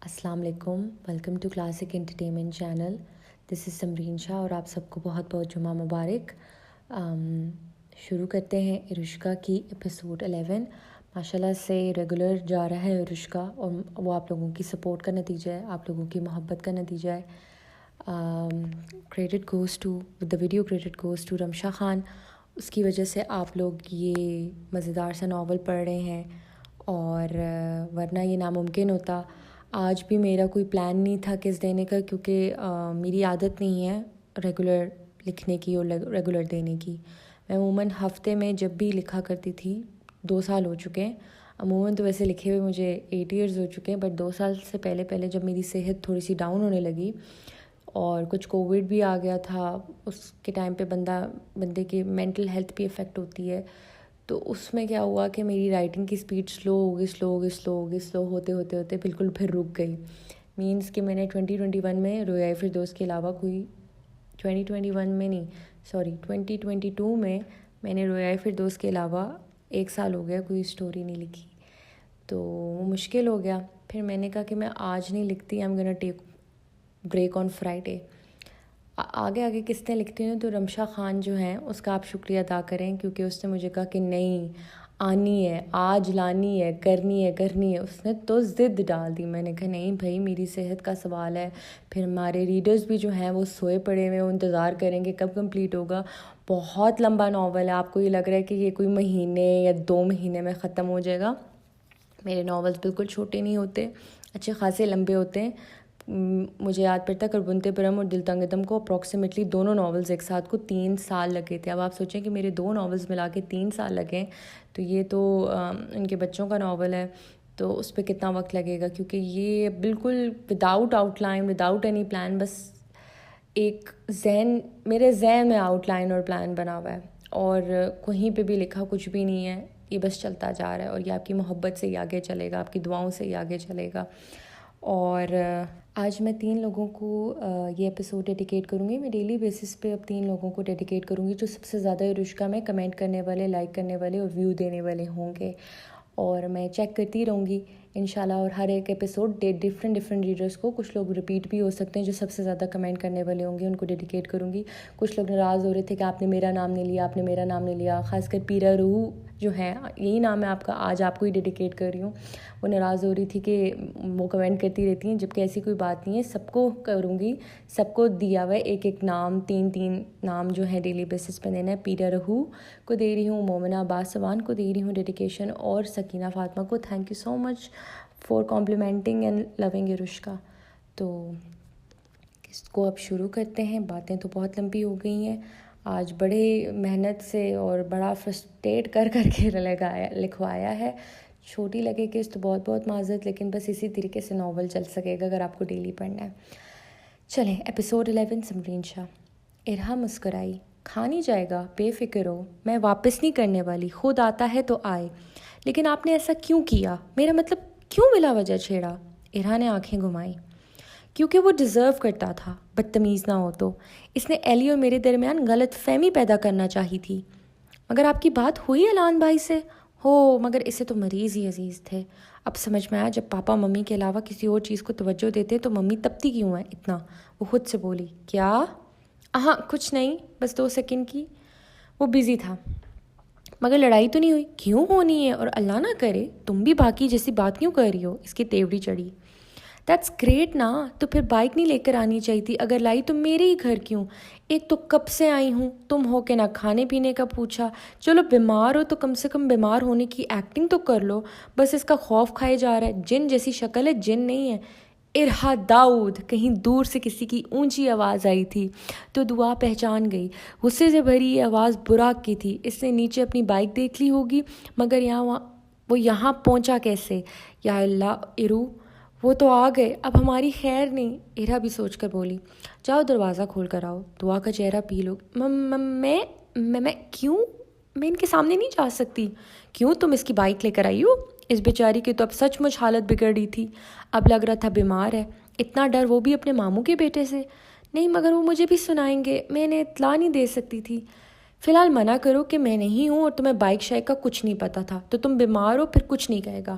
السلام علیکم، welcome to classic entertainment channel. This is Samreen Shah اور آپ سب کو بہت بہت جمعہ مبارک. شروع کرتے ہیں ارشقا کی ایپیسوڈ 11. ماشاءاللہ سے ریگولر جا رہا ہے ارشقا اور وہ آپ لوگوں کی سپورٹ کا نتیجہ ہے، آپ لوگوں کی محبت کا نتیجہ ہے. Credit goes to the video, credit goes to Rimsha Khan. اس کی وجہ سے آپ لوگ یہ مزیدار سا ناول پڑھ رہے ہیں اور ورنہ یہ ناممکن ہوتا. آج بھی میرا کوئی پلان نہیں تھا کس دینے کا، کیونکہ میری عادت نہیں ہے ریگولر لکھنے کی اور ریگولر دینے کی. میں عموماً ہفتے میں جب بھی لکھا کرتی تھی. 2 سال ہو چکے ہیں. عموماً تو ویسے لکھے ہوئے مجھے 8 ایئرز ہو چکے ہیں، بٹ 2 سال سے پہلے جب میری صحت تھوڑی سی ڈاؤن ہونے لگی اور کچھ کووڈ بھی آ گیا تھا، اس کے ٹائم پہ بندے کی مینٹل ہیلتھ بھی افیکٹ ہوتی ہے. تو اس میں کیا ہوا کہ میری رائٹنگ کی سپیڈ سلو ہوتے بالکل پھر رک گئی. مینس کہ میں نے 2021 میں رویائے فردوس کے علاوہ کوئی 2022 میں نے رویائے فردوس کے علاوہ 1 سال ہو گیا کوئی اسٹوری نہیں لکھی. تو وہ مشکل ہو گیا. پھر میں نے کہا کہ میں آج نہیں لکھتی، I am gonna take break on Friday. آگے قسطیں لکھتی ہوں تو رمشا خان جو ہیں اس کا آپ شکریہ ادا کریں، کیونکہ اس نے مجھے کہا کہ نہیں آنی ہے، آج لانی ہے، کرنی ہے. اس نے تو ضد ڈال دی. میں نے کہا نہیں بھائی، میری صحت کا سوال ہے. پھر ہمارے ریڈرز بھی جو ہیں وہ سوئے پڑے ہوئے، وہ انتظار کریں گے کب کمپلیٹ ہوگا. بہت لمبا ناول ہے. آپ کو یہ لگ رہا ہے کہ یہ کوئی مہینے یا 2 مہینے میں ختم ہو جائے گا. میرے ناولز بالکل چھوٹے نہیں ہوتے، اچھے خاصے لمبے ہوتے ہیں. مجھے یاد پڑتا کربنتے پرم اور دل تنگدم کو اپروکسیمیٹلی دونوں ناولز ایک ساتھ کو 3 سال لگے تھے. اب آپ سوچیں کہ میرے 2 ناولز ملا کے 3 سال لگیں تو یہ تو ان کے بچوں کا ناول ہے تو اس پہ کتنا وقت لگے گا، کیونکہ یہ بالکل without out line, without any plan, بس ایک میرے ذہن میں آؤٹ لائن اور پلان بنا ہوا ہے اور کہیں پہ بھی لکھا کچھ بھی نہیں ہے. یہ بس چلتا جا رہا ہے اور یہ آپ کی محبت سے ہی آگے چلے گا، آپ کی دعاؤں سے ہی آگے چلے گا. اور آج میں 3 لوگوں کو یہ ایپیسوڈ ڈیڈیکیٹ کروں گی. میں ڈیلی بیسس پہ اب 3 لوگوں کو ڈیڈیکیٹ کروں گی جو سب سے زیادہ ارشقا میں کمنٹ کرنے والے، لائک کرنے والے اور ویو دینے والے ہوں گے. اور میں چیک کرتی رہوں گی انشاءاللہ. اور ہر ایک ایپیسوڈ ڈفرینٹ ریڈرز کو، کچھ لوگ ریپیٹ بھی ہو سکتے ہیں جو سب سے زیادہ کمنٹ کرنے والے ہوں گے، ان کو ڈیڈیکیٹ کروں گی. کچھ لوگ ناراض ہو رہے تھے کہ آپ نے میرا نام نہیں لیا، آپ نے میرا نام نہیں لیا. خاص کر پیرا روح جو ہے، یہی نام ہے آپ کا، آج آپ کو ہی ڈیڈیکیٹ کر رہی ہوں. وہ ناراض ہو رہی تھی کہ وہ کمنٹ کرتی رہتی ہیں، جبکہ ایسی کوئی بات نہیں ہے. سب کو کروں گی، سب کو دیا ہوا ہے ایک نام، 3 نام جو ہیں ڈیلی بیسس پہ دینا ہے. پیرا روح کو دے رہی ہوں، مومنہ باسوان کو دے رہی ہوں ڈیڈیکیشن، اور سکینہ فاطمہ کو. Thank you so much for complimenting and loving ارشقا. تو اس کو اب شروع کرتے ہیں. باتیں تو بہت لمبی ہو گئی ہیں. آج بڑے محنت سے اور بڑا فرسٹریٹ کر کے لکھوایا ہے. چھوٹی لگے کہ اس تو بہت بہت معذرت، لیکن بس اسی طریقے سے ناول چل سکے گا اگر آپ کو ڈیلی پڑھنا ہے. چلیں ایپیسوڈ 11. سمرین شاہ. ارہا مسکرائی. کھا نہیں جائے گا، بے فکر ہو، میں واپس نہیں کرنے والی. خود آتا ہے تو آئے. لیکن آپ نے ایسا کیوں کیا؟ میرا مطلب کیوں بلا وجہ چھیڑا؟ ارہا نے آنکھیں گھمائی. کیونکہ وہ ڈیزرو کرتا تھا. بدتمیز نہ ہو تو. اس نے ایلی اور میرے درمیان غلط فہمی پیدا کرنا چاہی تھی. مگر آپ کی بات ہوئی اعلان بھائی سے؟ ہو، مگر اسے تو مریض ہی عزیز تھے. اب سمجھ میں آیا، جب پاپا ممی کے علاوہ کسی اور چیز کو توجہ دیتے تو ممی تپتی کیوں ہے اتنا؟ وہ خود سے بولی. کیا؟ ہاں کچھ نہیں، بس 2 سیکنڈ کی. وہ بیزی تھا. مگر لڑائی تو نہیں ہوئی؟ کیوں ہونی ہے، اور اللہ نہ کرے تم بھی باقی جیسی بات کیوں کر رہی ہو؟ اس کی تیوری چڑھی. دیٹس گریٹ نا. تو پھر بائک نہیں لے کر آنی چاہیے تھی. اگر لائی تو میرے ہی گھر کیوں؟ ایک تو کب سے آئی ہوں، تم ہو کے نہ کھانے پینے کا پوچھا. چلو بیمار ہو تو کم سے کم بیمار ہونے کی ایکٹنگ تو کر لو. بس اس کا خوف کھائے جا رہا ہے. جن جیسی شکل ہے، جن نہیں ہے. ارہا داؤد. کہیں دور سے کسی کی اونچی آواز آئی تھی تو دعا پہچان گئی. غصے سے بھری یہ آواز براق کی تھی. اس نے نیچے اپنی بائک دیکھ لی ہوگی، مگر وہ یہاں پہنچا کیسے؟ یا اللہ ارو، وہ تو آ گئے، اب ہماری خیر نہیں. ارہا بھی سوچ کر بولی. جاؤ دروازہ کھول کر آؤ. دعا کا چہرہ پیل ہو. میں کیوں؟ میں ان کے سامنے نہیں جا سکتی. کیوں؟ تم اس کی بائک لے کر آئی ہو؟ اس بیچاری کی تو اب سچ مچ حالت بگڑ رہی تھی. اب لگ رہا تھا بیمار ہے. اتنا ڈر، وہ بھی اپنے ماموں کے بیٹے سے. نہیں مگر وہ مجھے بھی سنائیں گے، میں انہیں اطلاع نہیں دے سکتی تھی. فی الحال منع کرو کہ میں نہیں ہوں اور تمہیں بائک شائک کا کچھ نہیں پتہ تھا، تو تم بیمار ہو پھر کچھ نہیں کہے گا.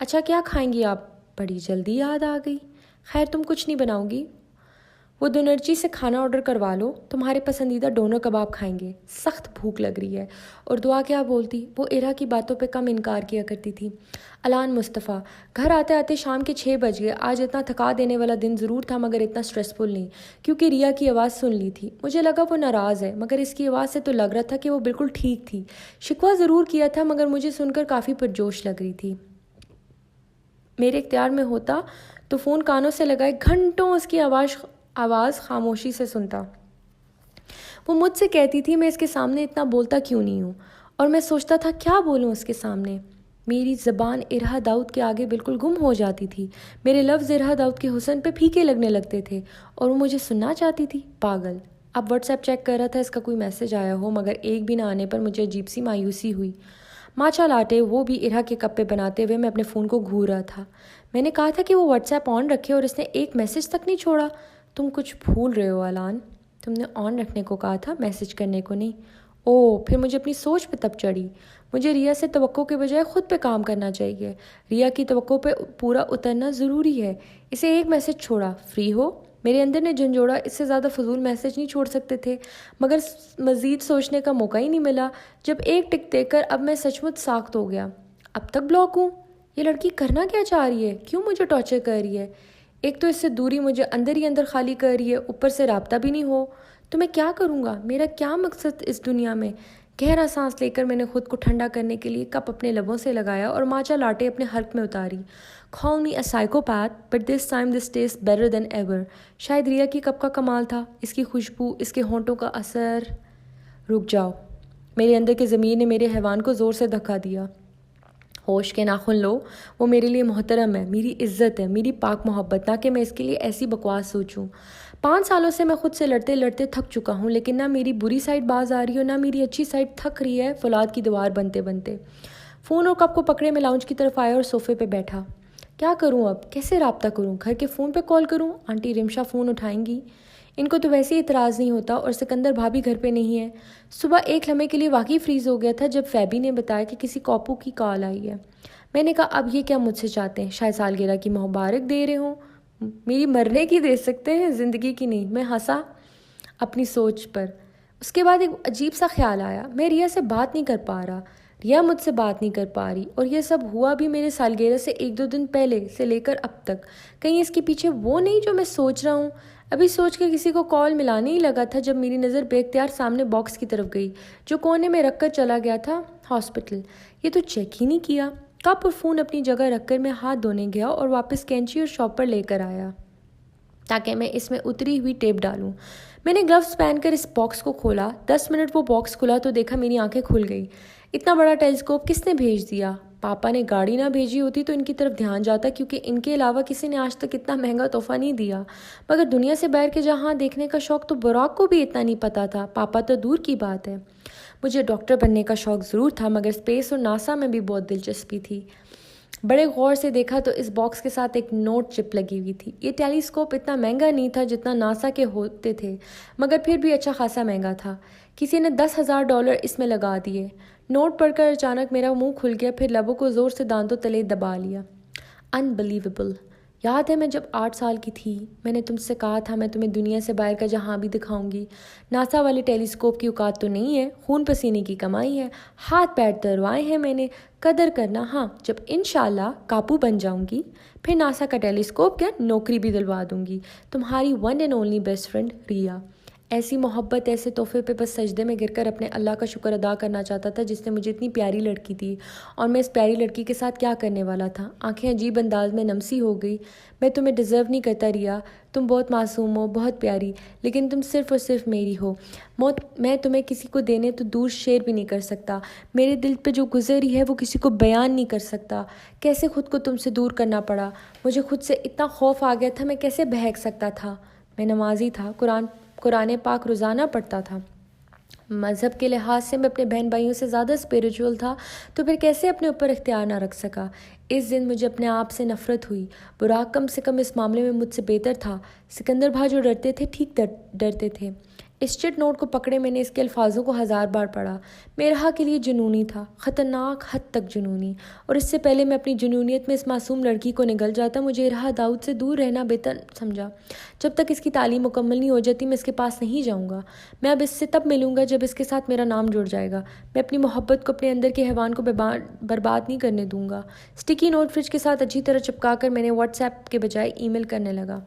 اچھا کیا کھائیں گی آپ؟ بڑی جلدی یاد آ گئی۔ خیر تم کچھ نہیں بناؤ گی؟ وہ دونرچی سے کھانا آرڈر کروا لو، تمہارے پسندیدہ ڈونر کباب کھائیں گے، سخت بھوک لگ رہی ہے۔ اور دعا کیا بولتی، وہ ایرا کی باتوں پہ کم انکار کیا کرتی تھی۔ الان مصطفیٰ گھر آتے آتے شام کے 6 بج گئے۔ آج اتنا تھکا دینے والا دن ضرور تھا مگر اتنا سٹریسفل نہیں، کیونکہ ریا کی آواز سن لی تھی۔ مجھے لگا وہ ناراض ہے، مگر اس کی آواز سے تو لگ رہا تھا کہ وہ بالکل ٹھیک تھی۔ شکوہ ضرور کیا تھا مگر مجھے سن کر کافی پرجوش لگ رہی تھی۔ میرے اختیار میں ہوتا تو فون کانوں سے لگائے گھنٹوں اس کی آواز خاموشی سے سنتا۔ وہ مجھ سے کہتی تھی میں اس کے سامنے اتنا بولتا کیوں نہیں ہوں، اور میں سوچتا تھا کیا بولوں اس کے سامنے۔ میری زبان ارہا داؤد کے آگے بالکل گم ہو جاتی تھی۔ میرے لفظ ارہا داؤد کے حسن پہ پھیکے لگنے لگتے تھے اور وہ مجھے سننا چاہتی تھی۔ پاگل۔ اب واٹس ایپ چیک کر رہا تھا اس کا کوئی میسج آیا ہو، مگر ایک بھی نہ آنے پر مجھے عجیب سی مایوسی ہوئی۔ ماچا لاٹے وہ بھی ارہا کے کپ پہ بناتے ہوئے میں اپنے فون کو گھور رہا تھا۔ میں نے کہا تھا کہ وہ واٹس ایپ آن رکھے اور اس نے ایک میسج تک نہیں چھوڑا۔ تم کچھ بھول رہے ہو الان، تم نے آن رکھنے کو کہا تھا، میسج کرنے کو نہیں۔ پھر مجھے اپنی سوچ پہ تب چڑھی۔ مجھے ریا سے توقع کے بجائے خود پہ کام کرنا چاہیے۔ ریا کی توقع پہ پورا اترنا ضروری ہے۔ اسے ایک میسج چھوڑا، فری ہو؟ میرے اندر نے جھنجھوڑا، اس سے زیادہ فضول میسج نہیں چھوڑ سکتے تھے، مگر مزید سوچنے کا موقع ہی نہیں ملا۔ جب ایک ٹک دیکھ کر اب میں سچ مچ ساخت ہو گیا۔ اب تک بلاک ہوں؟ یہ لڑکی کرنا کیا چاہ رہی ہے؟ کیوں مجھے ٹارچر کر رہی ہے؟ ایک تو اس سے دوری مجھے اندر ہی اندر خالی کر رہی ہے، اوپر سے رابطہ بھی نہیں ہو۔ تو میں کیا کروں گا؟ میرا کیا مقصد اس دنیا میں؟ گہرا سانس لے کر میں نے خود کو ٹھنڈا کرنے کے لیے کپ اپنے لبوں سے لگایا اور ماچا لاٹے اپنے حلق میں اتاری۔ Call me a psychopath, but this time this tastes better than ever۔ شاید ریا کی کپ کا کمال تھا، اس کی خوشبو، اس کے ہونٹوں کا اثر۔ رک جاؤ، میرے اندر کے ضمیر نے میرے حیوان کو زور سے دھکا دیا۔ ہوش کے ناخن لو، وہ میرے لیے محترم ہے، میری عزت ہے، میری پاک محبت، نہ کہ میں اس کے لیے ایسی بکواس سوچوں۔ 5 سالوں سے میں خود سے لڑتے لڑتے تھک چکا ہوں، لیکن نہ میری بری سائڈ باز آ رہی ہے، نہ میری اچھی سائڈ تھک رہی ہے فولاد کی دیوار بنتے بنتے۔ فون اور کپ کو پکڑے میں لاؤنج کی طرف آیا اور صوفے پہ بیٹھا۔ کیا کروں اب؟ کیسے رابطہ کروں؟ گھر کے فون پہ کال کروں؟ آنٹی رمشا فون اٹھائیں گی؟ ان کو تو ویسے ہی اعتراض نہیں ہوتا، اور سکندر بھابھی گھر پہ نہیں ہے۔ صبح ایک لمحے کے لیے واقعی فریز ہو گیا تھا جب فیبی نے بتایا کہ کسی کاپو کی کال آئی ہے۔ میں نے کہا اب یہ کیا مجھ سے چاہتے ہیں؟ شاید سالگرہ کی مبارک دے رہے ہوں۔ میری مرنے کی دے سکتے ہیں، زندگی کی نہیں۔ میں ہنسا اپنی سوچ پر۔ اس کے بعد ایک عجیب سا خیال آیا، میں ریا سے بات نہیں کر پا رہا، ریا مجھ سے بات نہیں کر پا رہی، اور یہ سب ہوا بھی میرے سالگرہ سے 1-2 دن پہلے سے لے کر اب تک۔ کہیں اس کے پیچھے وہ نہیں جو میں سوچ رہا ہوں؟ ابھی سوچ کے کسی کو کال ملانے ہی لگا تھا جب میری نظر بے اختیار سامنے باکس کی طرف گئی جو کونے میں رکھ کر چلا گیا تھا ہاسپٹل۔ یہ تو چیک ہی نہیں کیا۔ کپ اور فون اپنی جگہ رکھ کر میں ہاتھ دھونے گیا اور واپس کینچی اور شاپر لے کر آیا تاکہ میں اس میں اتری ہوئی ٹیپ ڈالوں۔ میں نے گلوز پہن کر اس باکس کو کھولا۔ 10 منٹ وہ باکس کھلا تو دیکھا میری آنکھیں کھل گئی۔ اتنا بڑا ٹیلیسکوپ کس نے بھیج دیا؟ پاپا نے گاڑی نہ بھیجی ہوتی تو ان کی طرف دھیان جاتا، کیونکہ ان کے علاوہ کسی نے آج تک اتنا مہنگا تحفہ نہیں دیا۔ مگر دنیا سے باہر کے جہاں دیکھنے کا شوق تو براک کو بھی اتنا نہیں پتا تھا، پاپا تو دور کی بات ہے۔ مجھے ڈاکٹر بننے کا شوق ضرور تھا، مگر اسپیس اور ناسا میں بھی بہت دلچسپی تھی۔ بڑے غور سے دیکھا تو اس باکس کے ساتھ ایک نوٹ چپ لگی ہوئی تھی۔ یہ ٹیلیسکوپ اتنا مہنگا نہیں تھا جتنا ناسا کے ہوتے تھے، مگر پھر بھی اچھا خاصا مہنگا تھا۔ کسی نے $10,000 اس میں لگا دیے۔ نوٹ پڑھ کر اچانک میرا منہ کھل گیا، پھر لبوں کو زور سے دانتوں تلے دبا لیا۔ انبلیویبل۔ یاد ہے میں جب 8 سال کی تھی میں نے تم سے کہا تھا میں تمہیں دنیا سے باہر کا جہاں بھی دکھاؤں گی۔ ناسا والے ٹیلیسکوپ کی اوقات تو نہیں ہے، خون پسینے کی کمائی ہے، ہاتھ پیر تروائے ہیں میں نے، قدر کرنا۔ ہاں جب انشاءاللہ کاپو بن جاؤں گی پھر ناسا کا ٹیلیسکوپ کیا نوکری بھی دلوا دوں گی۔ تمہاری one and only best friend ریا۔ ایسی محبت، ایسے تحفے پہ بس سجدے میں گر کر اپنے اللہ کا شکر ادا کرنا چاہتا تھا جس نے مجھے اتنی پیاری لڑکی دی، اور میں اس پیاری لڑکی کے ساتھ کیا کرنے والا تھا۔ آنکھیں عجیب انداز میں نمسی ہو گئی۔ میں تمہیں ڈیزرو نہیں کرتا ریا، تم بہت معصوم ہو، بہت پیاری، لیکن تم صرف اور صرف میری ہو۔ میں تمہیں کسی کو دینے تو دور شیئر بھی نہیں کر سکتا۔ میرے دل پہ جو گزری ہے وہ کسی کو بیان نہیں کر سکتا۔ کیسے خود کو تم سے دور کرنا پڑا، مجھے خود سے اتنا خوف آ گیا تھا، میں کیسے بہک سکتا تھا۔ میں نمازی تھا، قرآن پاک روزانہ پڑھتا تھا، مذہب کے لحاظ سے میں اپنے بہن بھائیوں سے زیادہ اسپریچول تھا، تو پھر کیسے اپنے اوپر اختیار نہ رکھ سکا۔ اس دن مجھے اپنے آپ سے نفرت ہوئی۔ براک کم سے کم اس معاملے میں مجھ سے بہتر تھا۔ سکندر بھائی جو ڈرتے تھے ٹھیک ڈرتے تھے۔ اس چٹ نوٹ کو پکڑے میں نے اس کے الفاظوں کو 1000 بار پڑھا. میرا کے لیے جنونی تھا, خطرناک حد تک جنونی, اور اس سے پہلے میں اپنی جنونیت میں اس معصوم لڑکی کو نگل جاتا, مجھے ارہا داؤد سے دور رہنا بہتر سمجھا. جب تک اس کی تعلیم مکمل نہیں ہو جاتی میں اس کے پاس نہیں جاؤں گا. میں اب اس سے تب ملوں گا جب اس کے ساتھ میرا نام جڑ جائے گا. میں اپنی محبت کو اپنے اندر کے حیوان کو برباد نہیں کرنے دوں گا. اسٹکی نوٹ فریج کے ساتھ اچھی طرح چپکا کر میں نے واٹس ایپ کے بجائے ای میل کرنے لگا.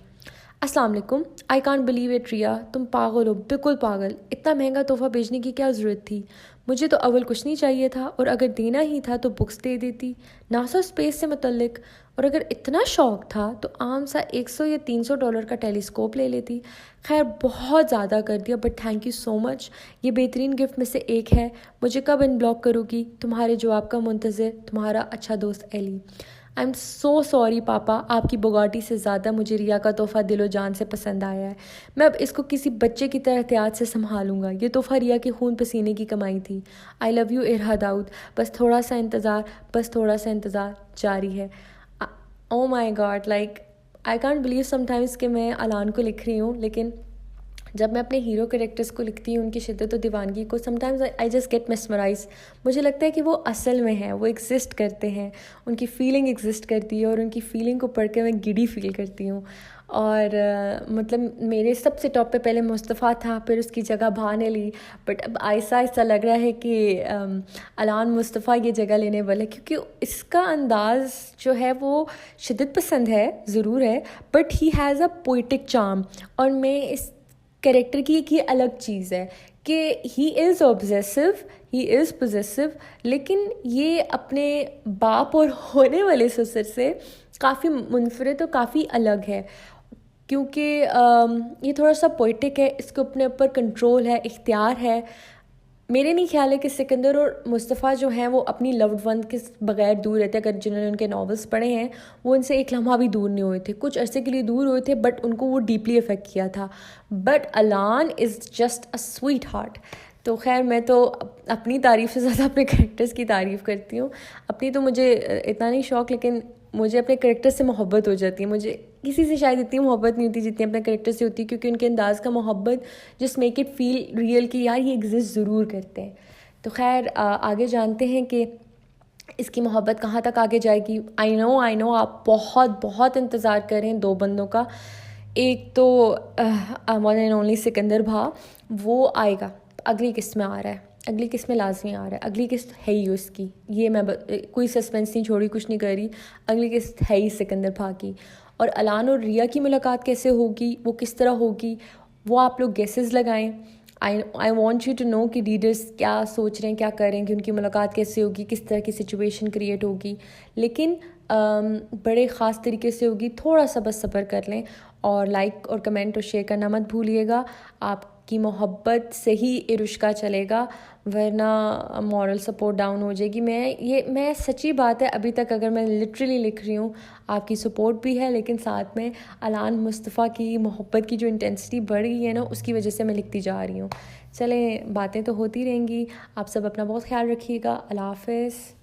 السلام علیکم. آئی کانٹ بلیو اٹ ریا, تم پاگل ہو, بالکل پاگل. اتنا مہنگا تحفہ بھیجنے کی کیا ضرورت تھی؟ مجھے تو اول کچھ نہیں چاہیے تھا, اور اگر دینا ہی تھا تو بکس دے دیتی, ناسا اسپیس سے متعلق. اور اگر اتنا شوق تھا تو عام سا $100 یا $300 کا ٹیلیسکوپ لے لیتی. خیر بہت زیادہ کر دیا, بٹ تھینک یو سو مچ. یہ بہترین گفٹ میں سے ایک ہے. مجھے کب ان بلاک کرو گی؟ تمہارے جواب کا منتظر, تمہارا اچھا دوست ایلی. آئی ایم سو سوری پاپا, آپ کی بگاٹی سے زیادہ مجھے ریا کا تحفہ دل و جان سے پسند آیا ہے. میں اب اس کو کسی بچے کی طرح احتیاط سے سنبھالوں گا. یہ تحفہ ریا کے خون پسینے کی کمائی تھی. I love you Arha Dawood. بس تھوڑا سا انتظار جاری ہے. Oh my God, like I can't believe sometimes کہ میں الان کو لکھ رہی ہوں, لیکن جب میں اپنے ہیرو کریکٹرز کو لکھتی ہوں, ان کی شدت و دیوانگی کو, sometimes I just get mesmerize. مجھے لگتا ہے کہ وہ اصل میں ہیں, وہ ایگزسٹ کرتے ہیں, ان کی فیلنگ ایگزسٹ کرتی ہے, اور ان کی فیلنگ کو پڑھ کے میں گڈی فیل کرتی ہوں. اور مطلب میرے سب سے ٹاپ پہ پہلے مصطفیٰ تھا, پھر اس کی جگہ بھا نے لی, بٹ اب آہستہ آہستہ لگ رہا ہے کہ الان مصطفیٰ یہ جگہ لینے والے, کیونکہ اس کا انداز جو ہے وہ شدت پسند ہے ضرور ہے, but he has a poetic charm. اور میں اس کریکٹر کی ایک یہ الگ چیز ہے کہ ہی از آبزیسو, ہی از پوزیسو, لیکن یہ اپنے باپ اور ہونے والے سسر سے کافی منفرد اور کافی الگ ہے, کیونکہ یہ تھوڑا سا پوئٹک ہے, اس کو اپنے اوپر کنٹرول ہے, اختیار ہے. میرے نہیں خیال ہے کہ سکندر اور مصطفیٰ جو ہیں وہ اپنی لوڈ ون کے بغیر دور رہتے. اگر جنہوں نے ان کے ناولس پڑھے ہیں وہ ان سے ایک لمحہ بھی دور نہیں ہوئے تھے, کچھ عرصے کے لیے دور ہوئے تھے, بٹ ان کو وہ ڈیپلی افیکٹ کیا تھا. But Alan is just a sweetheart. تو خیر میں تو اپنی تعریف سے زیادہ اپنے کریکٹرز کی تعریف کرتی ہوں. اپنی تو مجھے اتنا نہیں شوق, لیکن مجھے اپنے کریکٹر سے محبت ہو جاتی ہے. مجھے کسی سے شاید اتنی محبت نہیں ہوتی جتنی اپنے کریکٹر سے ہوتی ہے, کیونکہ ان کے انداز کا محبت just make it feel real کہ یار یہ ایگزسٹ ضرور کرتے ہیں. تو خیر آگے جانتے ہیں کہ اس کی محبت کہاں تک آگے جائے گی. آئی نو آپ بہت انتظار کر رہے ہیں 2 بندوں کا. ایک تو ون اینڈ اونلی سکندر بھا, وہ آئے گا, اگلی قسط میں آ رہا ہے, اگلی قسط میں لازمی آ رہا ہے, اگلی قسط ہے ہی اس کی. یہ میں کوئی سسپینس نہیں چھوڑی, کچھ نہیں کر رہی, اگلی قسط ہے ہی سکندر بھا کی. اور الان اور ریا کی ملاقات کیسے ہوگی, وہ کس طرح ہوگی, وہ آپ لوگ گیسز لگائیں. I want you to know کہ ریڈرس کیا سوچ رہے ہیں, کیا کر رہے ہیں, کہ ان کی ملاقات کیسے ہوگی, کس طرح کی سچویشن کریٹ ہوگی. لیکن بڑے خاص طریقے سے ہوگی. تھوڑا سا بس صبر کر لیں, اور لائک اور کمنٹ اور شیئر کرنا مت بھولیے گا. آپ کی محبت سے ہی عرشقہ چلے گا, ورنہ مورل سپورٹ ڈاؤن ہو جائے گی. میں سچی بات ہے, ابھی تک اگر میں لٹرلی لکھ رہی ہوں, آپ کی سپورٹ بھی ہے, لیکن ساتھ میں الان مصطفیٰ کی محبت کی جو انٹینسٹی بڑھ گئی ہے نا, اس کی وجہ سے میں لکھتی جا رہی ہوں. چلیں باتیں تو ہوتی رہیں گی. آپ سب اپنا بہت خیال رکھیے گا. اللہ حافظ.